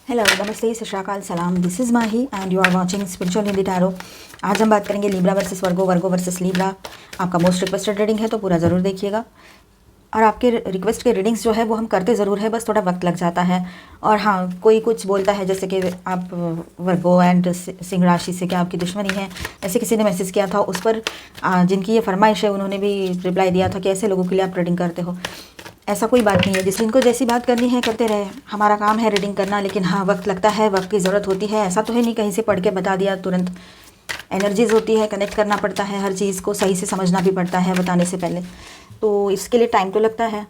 Hello, नमस्ते, सत श्री अकाल, सलाम। This is Mahi and you are watching spiritual Hindi tarot. आज हम बात करेंगे Libra versus Virgo, Virgo versus Libra. आपका मोस्ट रिक्वेस्टेड रीडिंग है तो पूरा ज़रूर देखिएगा। और आपके रिक्वेस्ट के रीडिंग्स जो है वो हम करते ज़रूर है, बस थोड़ा वक्त लग जाता है। और हाँ, कोई कुछ बोलता है जैसे कि आप वर्गो एंड सिंह राशि से क्या आपकी दुश्मनी है, ऐसे किसी ने मैसेज किया था, उस पर जिनकी ये फरमाइश है उन्होंने भी रिप्लाई दिया था कि ऐसे लोगों के लिए आप रीडिंग करते हो। ऐसा कोई बात नहीं है, जिनको जैसी बात करनी है करते रहे, हमारा काम है रीडिंग करना। लेकिन हाँ, वक्त लगता है, वक्त की ज़रूरत होती है। ऐसा तो है नहीं कहीं से पढ़ के बता दिया तुरंत। एनर्जीज होती है, कनेक्ट करना पड़ता है, हर चीज़ को सही से समझना भी पड़ता है बताने से पहले, तो इसके लिए टाइम तो लगता है।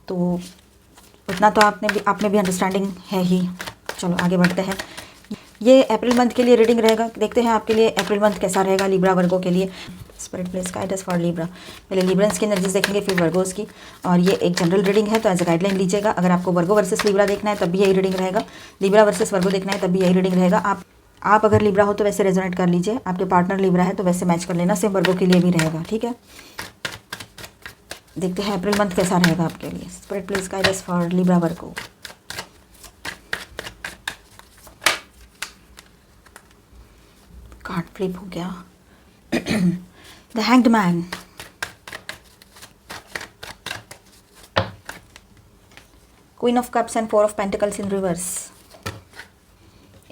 तो उतना तो आप में भी अंडरस्टैंडिंग है ही। चलो आगे बढ़ते हैं। ये अप्रैल मंथ के लिए रीडिंग रहेगा। देखते हैं आपके लिए अप्रैल मंथ कैसा रहेगा लिब्रा वर्गो के लिए। Spirit please guide us for Libra. पहले लिब्रंस की एनर्जीज देखेंगे, फिर वर्गोस की। और ये एक जनरल रीडिंग है तो एज अ गाइडलाइन लीजिएगा। अगर आपको वर्गो वर्सेस लिब्रा देखना है तब भी यही रीडिंग रहेगा, लिब्रा वर्सेस वर्गो देखना है तब भी यही रीडिंग रहेगा। आप अगर लिब्रा हो तो वैसे रेजोनेट कर लीजिए, आपके पार्टनर लिब्रा है तो वैसे मैच कर लेना, सेम वर्गो के लिए भी रहेगा, ठीक है। देखते हैं अप्रैल मंथ कैसा रहेगा आपके लिए। Spirit please guide us for Libra Virgo. Card flip हो गया। The hanged man, queen of cups and four of pentacles in reverse,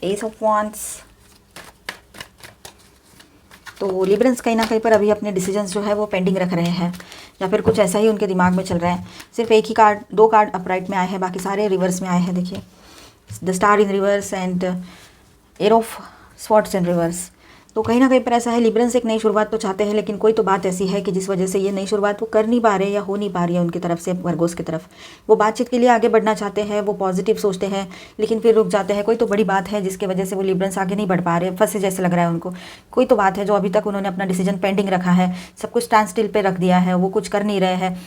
S of wands. तो लिब्रंस कहीं ना कहीं पर अभी अपने डिसीजंस जो है वो पेंडिंग रख रहे हैं, या फिर कुछ ऐसा ही उनके दिमाग में चल रहा है। सिर्फ एक ही कार्ड, दो कार्ड अपराइट में आए हैं, बाकी सारे रिवर्स में आए हैं। देखिए, the star in reverse and air of swords in reverse. तो कहीं ना कहीं पर ऐसा है, लिब्रंस एक नई शुरुआत तो चाहते हैं, लेकिन कोई तो बात ऐसी है कि जिस वजह से ये नई शुरुआत वो कर नहीं पा रहे या हो नहीं पा रही है उनकी तरफ से, वर्गोस की तरफ। वो बातचीत के लिए आगे बढ़ना चाहते हैं, वो पॉजिटिव सोचते हैं, लेकिन फिर रुक जाते हैं। कोई तो बड़ी बात है जिसकी वजह से वो लिब्रंस आगे नहीं बढ़ पा रहे, फंसे जैसे लग रहा है उनको। कोई तो बात है जो अभी तक उन्होंने अपना डिसीजन पेंडिंग रखा है, सब कुछ स्टैंड स्टिल पे रख दिया है, वो कुछ कर नहीं रहे हैं।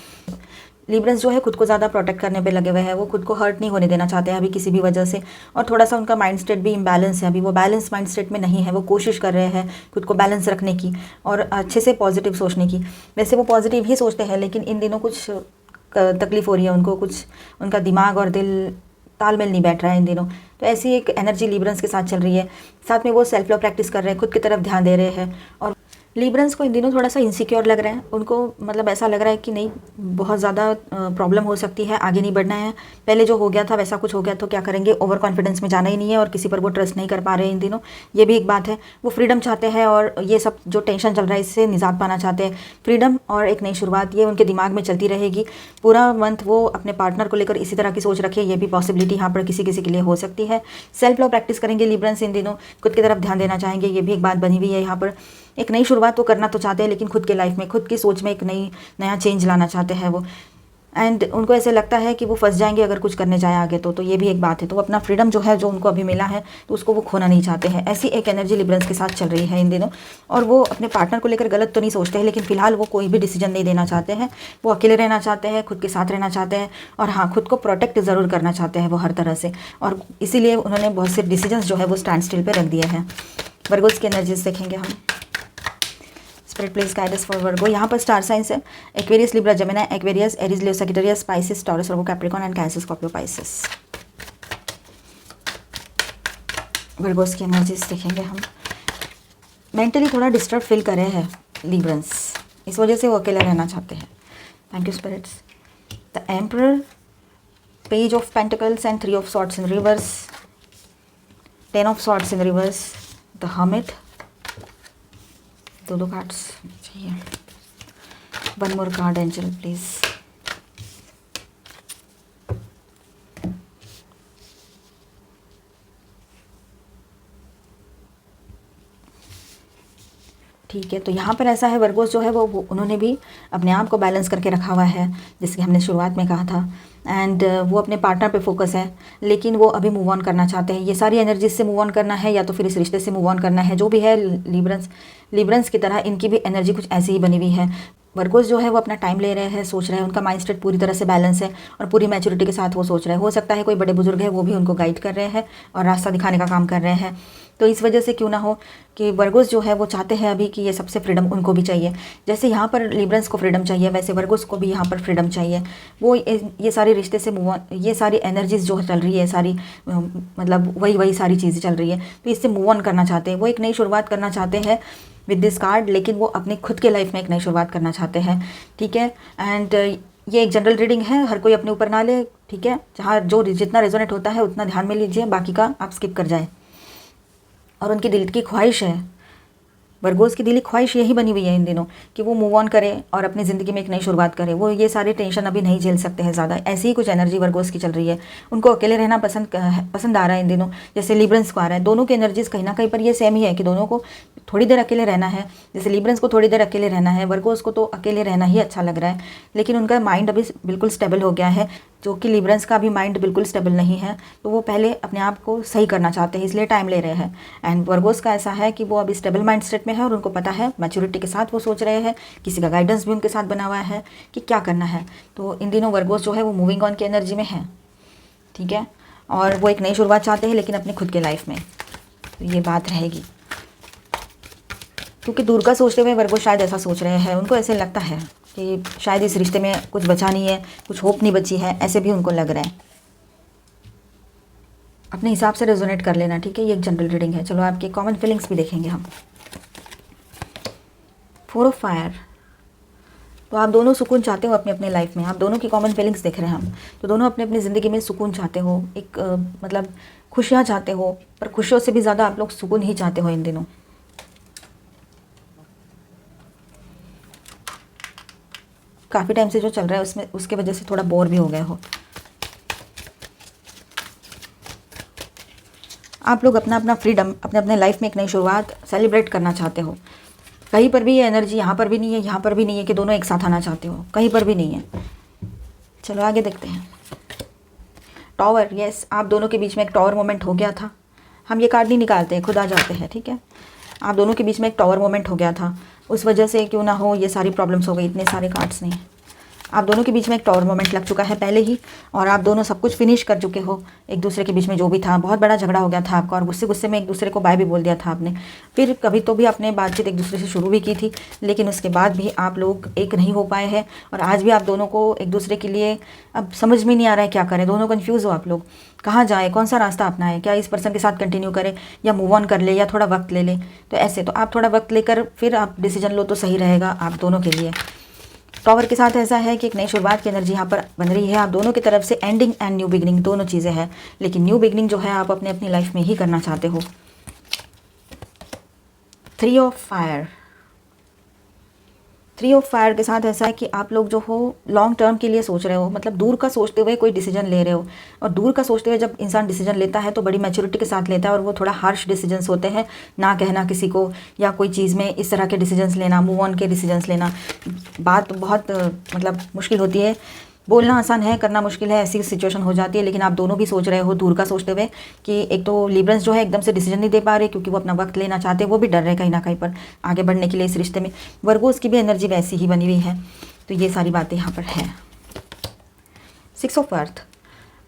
लिब्रंस जो है खुद को ज़्यादा प्रोटेक्ट करने पे लगे हुए हैं, वो खुद को हर्ट नहीं होने देना चाहते हैं अभी किसी भी वजह से। और थोड़ा सा उनका माइंड स्टेट भी इम्बैलेंस है, अभी वो बैलेंस माइंड स्टेट में नहीं है। वो कोशिश कर रहे हैं खुद को बैलेंस रखने की और अच्छे से पॉजिटिव सोचने की। वैसे वो पॉजिटिव ही सोचते हैं, लेकिन इन दिनों कुछ तकलीफ हो रही है उनको, कुछ उनका दिमाग और दिल तालमेल नहीं बैठ रहा है इन दिनों। तो ऐसी एक एनर्जी लिब्रंस के साथ चल रही है। साथ में वो सेल्फ लव प्रैक्टिस कर रहे हैं, खुद की तरफ ध्यान दे रहे हैं। और लिब्रंस को इन दिनों थोड़ा सा इनसिक्योर लग रहा है उनको, मतलब ऐसा लग रहा है कि नहीं, बहुत ज़्यादा प्रॉब्लम हो सकती है, आगे नहीं बढ़ना है। पहले जो हो गया था वैसा कुछ हो गया तो क्या करेंगे, ओवर कॉन्फिडेंस में जाना ही नहीं है, और किसी पर वो ट्रस्ट नहीं कर पा रहे हैं इन दिनों। ये भी एक बात है। वो फ्रीडम चाहते हैं और ये सब जो टेंशन चल रहा है इससे निजात पाना चाहते हैं। फ्रीडम और एक नई शुरुआत, ये उनके दिमाग में चलती रहेगी पूरा मंथ। वो अपने पार्टनर को लेकर इसी तरह की सोच रखे, ये भी पॉसिबिलिटी यहाँ पर किसी किसी के लिए हो सकती है। सेल्फ लव प्रैक्टिस करेंगे लिब्रंस इन दिनों, खुद की तरफ ध्यान देना चाहेंगे, ये भी एक बात बनी हुई है यहाँ पर। एक नई शुरुआत वो करना तो चाहते हैं, लेकिन खुद के लाइफ में, खुद की सोच में एक नया चेंज लाना चाहते हैं वो। एंड उनको ऐसे लगता है कि वो फंस जाएंगे अगर कुछ करने जाए आगे तो ये भी एक बात है। तो अपना फ्रीडम जो है, जो उनको अभी मिला है, तो उसको वो खोना नहीं चाहते हैं। ऐसी एक एनर्जी लिब्रंस के साथ चल रही है इन दिनों। और वो अपने पार्टनर को लेकर गलत तो नहीं सोचते हैं, लेकिन फिलहाल वो कोई भी डिसीजन नहीं देना चाहते हैं। वो अकेले रहना चाहते हैं, खुद के साथ रहना चाहते हैं, और हाँ, खुद को प्रोटेक्ट ज़रूर करना चाहते हैं वो हर तरह से। और इसीलिए उन्होंने बहुत से डिसीजंस जो है वो स्टैंड स्टिल पर रख दिए हैं। वर्गोस की एनर्जीज देखेंगे हम। Spirit please guide us for Virgo. यहाँ पर स्टार साइंस है Aquarius, Libra, Gemini, Aquarius, Aries, Leo, Sagittarius, Pisces, Taurus, Virgo, Capricorn and Cancer, Scorpio, Pisces. Virgos की एनर्जीज देखेंगे हम। मेंटली थोड़ा डिस्टर्ब फील कर रहे हैं लिब्रंस, इस वजह से वो अकेले रहना चाहते हैं। Thank you spirits. The emperor, page of pentacles and 3 of swords in reverse, 10 of swords in reverse, the hermit. दो कार्ड्स चाहिए। One more card angel please. ठीक है, तो यहाँ पर ऐसा है, वर्गोस जो है वो उन्होंने भी अपने आप को बैलेंस करके रखा हुआ है, जैसे कि हमने शुरुआत में कहा था। एंड वो अपने पार्टनर पे फोकस है, लेकिन वो अभी मूव ऑन करना चाहते हैं। ये सारी एनर्जी से मूव ऑन करना है, या तो फिर इस रिश्ते से मूव ऑन करना है, जो भी है। लिब्रंस की तरह इनकी भी एनर्जी कुछ ऐसी ही बनी हुई है। वर्गोस जो है वो अपना टाइम ले रहे हैं, सोच रहे हैं, उनका माइंड सेट पूरी तरह से बैलेंस है और पूरी मैच्योरिटी के साथ वो सोच रहे हैं। हो सकता है कोई बड़े बुजुर्ग है वो भी उनको गाइड कर रहे हैं और रास्ता दिखाने का काम कर रहे हैं। तो इस वजह से क्यों ना हो कि वर्गोस जो है वो चाहते हैं अभी कि ये सबसे फ्रीडम उनको भी चाहिए। जैसे यहाँ पर लिब्रंस को फ्रीडम चाहिए, वैसे वर्गोस को भी यहाँ पर फ्रीडम चाहिए। वो ये सारे रिश्ते से मूव ऑन, ये सारी एनर्जीज जो चल रही है सारी, मतलब वही सारी चीज़ें चल रही है, तो इससे मूव ऑन करना चाहते हैं। वो एक नई शुरुआत करना चाहते हैं विद दिस कार्ड, लेकिन वो अपनी खुद के लाइफ में एक नई शुरुआत करना चाहते हैं। ठीक है, एंड ये एक जनरल रीडिंग है, हर कोई अपने ऊपर ना ले। ठीक है, जहाँ जो जितना रेजोनेट होता है उतना ध्यान में लीजिए, बाकी का आप स्किप कर जाए। और उनकी दिल की ख्वाहिश है, वर्गोस की दिली ख्वाहिश यही बनी हुई है इन दिनों कि वो मूव ऑन करे और अपनी ज़िंदगी में एक नई शुरुआत करे। वो ये सारे टेंशन अभी नहीं झेल सकते हैं ज़्यादा, ऐसी ही कुछ एनर्जी वर्गोस की चल रही है। उनको अकेले रहना पसंद आ रहा है इन दिनों, जैसे लिब्रंस को आ रहा है। दोनों की एनर्जीज कहीं ना कहीं पर ये सेम ही है कि दोनों को थोड़ी देर अकेले रहना है। जैसे लिब्रंस को थोड़ी देर अकेले रहना है, वर्गोस को तो अकेले रहना ही अच्छा लग रहा है, लेकिन उनका माइंड अभी बिल्कुल स्टेबल हो गया है, जो कि लिब्रंस का भी माइंड बिल्कुल स्टेबल नहीं है। तो वो पहले अपने आप को सही करना चाहते हैं, इसलिए टाइम ले रहे हैं। एंड वर्गोस का ऐसा है कि वो अभी स्टेबल माइंड सेट में है और उनको पता है, मैच्योरिटी के साथ वो सोच रहे हैं, किसी का गाइडेंस भी उनके साथ बना हुआ है कि क्या करना है। तो इन दिनों वर्गोस जो है वो मूविंग ऑन की एनर्जी में है। ठीक है, और वो एक नई शुरुआत चाहते हैं, लेकिन अपने खुद के लाइफ में। तो ये बात रहेगी, क्योंकि दूर का सोचते हुए वर्गोस शायद ऐसा सोच रहे हैं। उनको ऐसे लगता है कि शायद इस रिश्ते में कुछ बचा नहीं है, कुछ होप नहीं बची है, ऐसे भी उनको लग रहा है। अपने हिसाब से रेजोनेट कर लेना। ठीक है, ये एक जनरल रीडिंग है। चलो आपके कॉमन फीलिंग्स भी देखेंगे हम। 4 ऑफ फायर, तो आप दोनों सुकून चाहते हो अपने अपने लाइफ में। आप दोनों की कॉमन फीलिंग्स देख रहे हैं हम, तो दोनों अपने अपनी ज़िंदगी में सुकून चाहते हो, एक मतलब खुशियाँ चाहते हो, पर खुशियों से भी ज़्यादा आप लोग सुकून ही चाहते हो इन दिनों। काफ़ी टाइम से जो चल रहा है उसमें उसके वजह से थोड़ा बोर भी हो गए हो। आप लोग अपना अपना फ्रीडम, अपने अपने लाइफ में एक नई शुरुआत सेलिब्रेट करना चाहते हो। कहीं पर भी ये एनर्जी यहाँ पर भी नहीं है, यहाँ पर भी नहीं है कि दोनों एक साथ आना चाहते हो, कहीं पर भी नहीं है। चलो आगे देखते हैं। टॉवर, यस, आप दोनों के बीच में एक टॉवर मोमेंट हो गया था। हम ये कार्ड नहीं निकालते, खुद आ जाते हैं। ठीक है, आप दोनों के बीच में एक टॉवर मोमेंट हो गया था, उस वजह से क्यों ना हो ये सारी प्रॉब्लम्स हो गई। इतने सारे कार्ड्स नहीं, आप दोनों के बीच में एक टॉवर मोमेंट लग चुका है पहले ही, और आप दोनों सब कुछ फिनिश कर चुके हो। एक दूसरे के बीच में जो भी था, बहुत बड़ा झगड़ा हो गया था आपका, और गुस्से गुस्से में एक दूसरे को बाय भी बोल दिया था आपने। फिर कभी तो भी आपने बातचीत एक दूसरे से शुरू भी की थी, लेकिन उसके बाद भी आप लोग एक नहीं हो पाए हैं। और आज भी आप दोनों को एक दूसरे के लिए अब समझ में नहीं आ रहा है क्या करें। दोनों कन्फ्यूज़ हो आप लोग, कहाँ जाए, कौन सा रास्ता अपनाएं, क्या इस पर्सन के साथ कंटिन्यू करें या मूव ऑन कर ले या थोड़ा वक्त ले लें। तो ऐसे तो आप थोड़ा वक्त लेकर फिर आप डिसीजन लो तो सही रहेगा आप दोनों के लिए। टॉवर के साथ ऐसा है कि एक नई शुरुआत की एनर्जी यहाँ पर बन रही है। आप दोनों की तरफ से एंडिंग एंड न्यू बिगनिंग दोनों चीज़ें हैं, लेकिन न्यू बिगनिंग जो है आप अपने अपनी लाइफ में ही करना चाहते हो। 3 ऑफ फायर, 3 ऑफ फायर के साथ ऐसा है कि आप लोग जो हो लॉन्ग टर्म के लिए सोच रहे हो, मतलब दूर का सोचते हुए कोई डिसीजन ले रहे हो। और दूर का सोचते हुए जब इंसान डिसीजन लेता है तो बड़ी मैच्योरिटी के साथ लेता है, और वो थोड़ा हार्श डिसीजंस होते हैं, ना कहना किसी को या कोई चीज़ में इस तरह के डिसीजंस लेना, मूव ऑन के डिसीजंस लेना। बात बहुत मतलब मुश्किल होती है, बोलना आसान है, करना मुश्किल है, ऐसी सिचुएशन हो जाती है। लेकिन आप दोनों भी सोच रहे हो दूर का सोचते हुए कि एक तो लिब्रंस जो है एकदम से डिसीजन नहीं दे पा रहे क्योंकि वो अपना वक्त लेना चाहते हैं, वो भी डर रहे कहीं ना कहीं पर आगे बढ़ने के लिए इस रिश्ते में। वर्गोस की भी एनर्जी वैसी ही बनी हुई है, तो ये सारी बातें यहाँ पर है। 6 ऑफ अर्थ,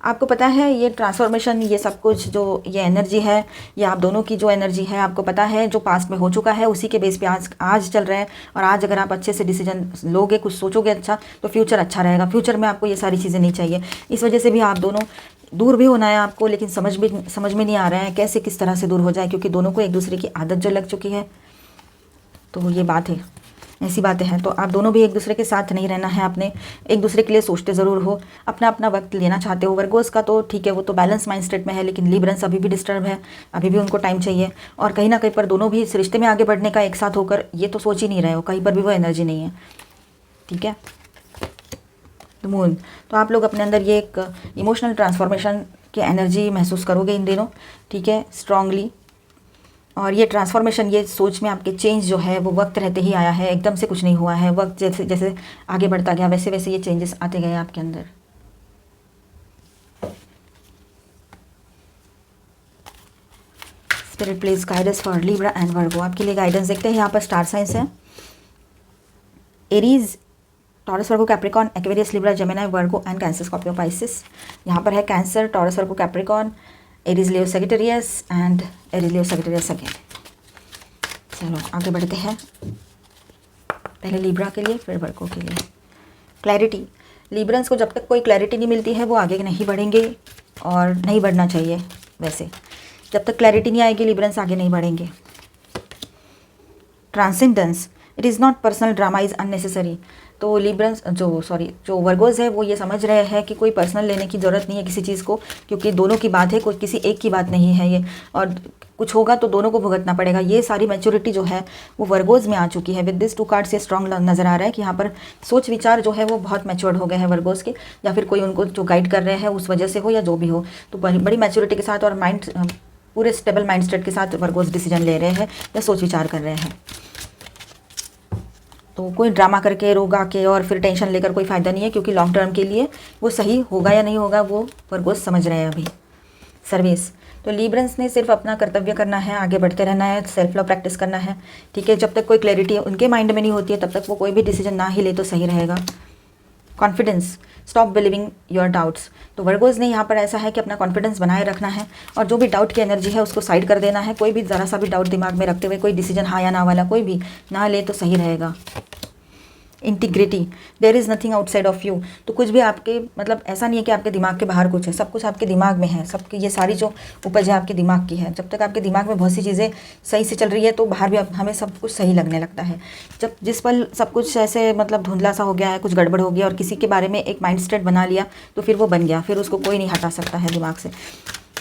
आपको पता है ये ट्रांसफॉर्मेशन, ये सब कुछ जो ये एनर्जी है, ये आप दोनों की जो एनर्जी है, आपको पता है जो पास्ट में हो चुका है उसी के बेस पे आज चल रहा है। और आज अगर आप अच्छे से डिसीजन लोगे, कुछ सोचोगे अच्छा, तो फ्यूचर अच्छा रहेगा। फ्यूचर में आपको ये सारी चीज़ें नहीं चाहिए। इस वजह से भी आप दोनों दूर भी होना है आपको, लेकिन समझ में नहीं आ रहा है कैसे किस तरह से दूर हो जाए, क्योंकि दोनों को एक दूसरे की आदत जो लग चुकी है। तो ये बात है, ऐसी बातें हैं। तो आप दोनों भी एक दूसरे के साथ नहीं रहना है, अपने एक दूसरे के लिए सोचते ज़रूर हो, अपना अपना वक्त लेना चाहते हो। वर्गोस का तो ठीक है, वो तो बैलेंस माइंड स्टेट में है, लेकिन लिब्रंस अभी भी डिस्टर्ब है, अभी भी उनको टाइम चाहिए। और कहीं ना कहीं पर दोनों भी इस रिश्ते में आगे बढ़ने का एक साथ होकर ये तो सोच ही नहीं रहे हो, कहीं पर भी वो एनर्जी नहीं है। ठीक है, द मून, तो आप लोग अपने अंदर ये एक इमोशनल ट्रांसफॉर्मेशन की एनर्जी महसूस करोगे इन दिनों। ठीक है, स्ट्रांगली। और ये ट्रांसफॉर्मेशन, ये सोच में आपके चेंज जो है वो वक्त रहते ही आया है, एकदम से कुछ नहीं हुआ है। वक्त जैसे जैसे आगे बढ़ता गया वैसे वैसे ये चेंजेस आते गए आपके अंदर। Spirit please guide us for Libra and वर्गो। आपके लिए गाइडेंस देखते हैं। यहाँ पर स्टार साइंस है, Aries, taurus, Virgo, Capricorn, Aquarius, Libra, Gemini, Virgo and Cancer, Scorpio, Pisces. यहाँ पर है cancer, taurus, Virgo, Capricorn, Aries, Leo, Sagittarius and Aries, Leo, Sagittarius again. चलो आगे बढ़ते हैं, पहले लिब्रा के लिए फिर वर्गो के लिए। क्लैरिटी, लिब्रंस को जब तक कोई क्लैरिटी नहीं मिलती है वो आगे नहीं बढ़ेंगे और नहीं बढ़ना चाहिए। वैसे जब तक क्लैरिटी नहीं आएगी लिब्रंस आगे नहीं बढ़ेंगे। Transcendence, it is not personal drama is unnecessary. तो लिब्रंस जो वर्गोज है वो ये समझ रहे हैं कि कोई पर्सनल लेने की ज़रूरत नहीं है किसी चीज़ को, क्योंकि दोनों की बात है, कोई किसी एक की बात नहीं है ये, और कुछ होगा तो दोनों को भुगतना पड़ेगा। ये सारी मैच्योरिटी जो है वो वर्गोज में आ चुकी है। विद दिस 2 कार्ड से स्ट्रॉन्ग नज़र आ रहा है कि यहाँ पर सोच विचार जो है वो बहुत मैच्योर्ड हो गए हैं वर्गोज के, या फिर कोई उनको जो गाइड कर रहे हैं उस वजह से हो या जो भी हो, तो बड़ी मैच्योरिटी के साथ और पूरे स्टेबल माइंड सेट के साथ वर्गोज डिसीजन ले रहे हैं या सोच विचार कर रहे हैं। तो कोई ड्रामा करके, रोगा के और फिर टेंशन लेकर कोई फ़ायदा नहीं है, क्योंकि लॉन्ग टर्म के लिए वो सही होगा या नहीं होगा वो वर्गोज समझ रहे हैं अभी। सर्विस, तो लिब्रंस ने सिर्फ अपना कर्तव्य करना है, आगे बढ़ते रहना है, सेल्फ लव प्रैक्टिस करना है, ठीक है। जब तक कोई क्लैरिटी उनके माइंड में नहीं होती है तब तक वो कोई भी डिसीजन ना ही ले तो सही रहेगा। Confidence, stop believing your doubts. तो वर्गोज ने यहाँ पर ऐसा है कि अपना कॉन्फिडेंस बनाए रखना है और जो भी डाउट की एनर्जी है उसको साइड कर देना है। कोई भी ज़रा सा भी डाउट दिमाग में रखते हुए कोई डिसीजन हाँ या ना वाला कोई भी ना ले तो सही रहेगा। Integrity, there is nothing outside of you. तो कुछ भी आपके मतलब ऐसा नहीं है कि आपके दिमाग के बाहर कुछ है, सब कुछ आपके दिमाग में है। सबकी ये सारी जो उपज है आपके दिमाग की है। जब तक आपके दिमाग में बहुत सी चीज़ें सही से चल रही है तो बाहर भी हमें सब कुछ सही लगने लगता है। जब जिस पल सब कुछ ऐसे मतलब धुंधला सा हो गया है, कुछ गड़बड़ हो गया और किसी के बारे में एक माइंड सेट बना लिया तो फिर वो बन गया, फिर उसको कोई नहीं हटा सकता है दिमाग से।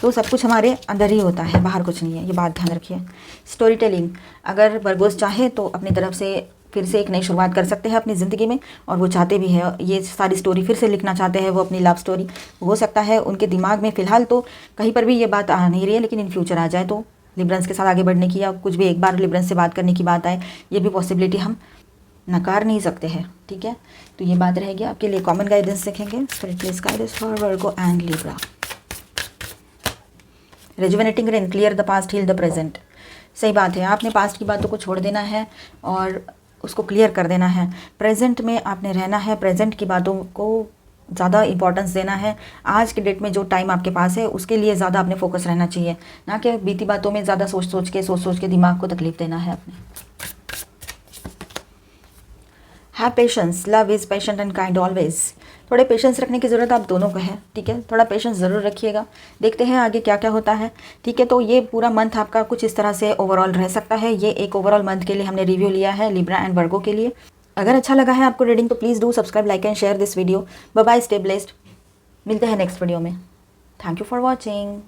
तो सब कुछ हमारे अंदर ही होता है, बाहर कुछ नहीं है, ये बात ध्यान रखिए। स्टोरी टेलिंग, अगर वर्गोज चाहे तो अपनी तरफ से फिर से एक नई शुरुआत कर सकते हैं अपनी ज़िंदगी में, और वो चाहते भी हैं ये सारी स्टोरी फिर से लिखना चाहते हैं, वो अपनी लव स्टोरी। हो सकता है उनके दिमाग में फ़िलहाल तो कहीं पर भी ये बात आ नहीं रही है, लेकिन इन फ्यूचर आ जाए तो लिब्रंस के साथ आगे बढ़ने की, या कुछ भी एक बार लिब्रंस से बात करने की बात आए, ये भी पॉसिबिलिटी हम नकार नहीं सकते हैं, ठीक है। तो ये बात रहेगी आपके लिए। कॉमन गाइडेंस देखेंगे, spiritual guidance for Virgo and Libra. Rejuvenating rain, clear the past, heal the present. सही बात है, आपने पास्ट की बातों को छोड़ देना है और उसको क्लियर कर देना है। प्रेजेंट में आपने रहना है, प्रेजेंट की बातों को ज़्यादा इंपॉर्टेंस देना है। आज के डेट में जो टाइम आपके पास है उसके लिए ज़्यादा अपने फोकस रहना चाहिए, ना कि बीती बातों में ज़्यादा सोच सोच के दिमाग को तकलीफ देना है अपने। Have patience, love is patient and kind always. थोड़े पेशेंस रखने की ज़रूरत आप दोनों को है, ठीक है। थोड़ा पेशेंस ज़रूर रखिएगा, देखते हैं आगे क्या क्या होता है, ठीक है। तो ये पूरा मंथ आपका कुछ इस तरह से ओवरऑल रह सकता है। ये एक ओवरऑल मंथ के लिए हमने रिव्यू लिया है लिब्रा एंड वर्गो के लिए। अगर अच्छा लगा है आपको रीडिंग तो please do subscribe, like and share this video. Bye bye, stay blessed. मिलते हैं नेक्स्ट वीडियो में। Thank you for watching.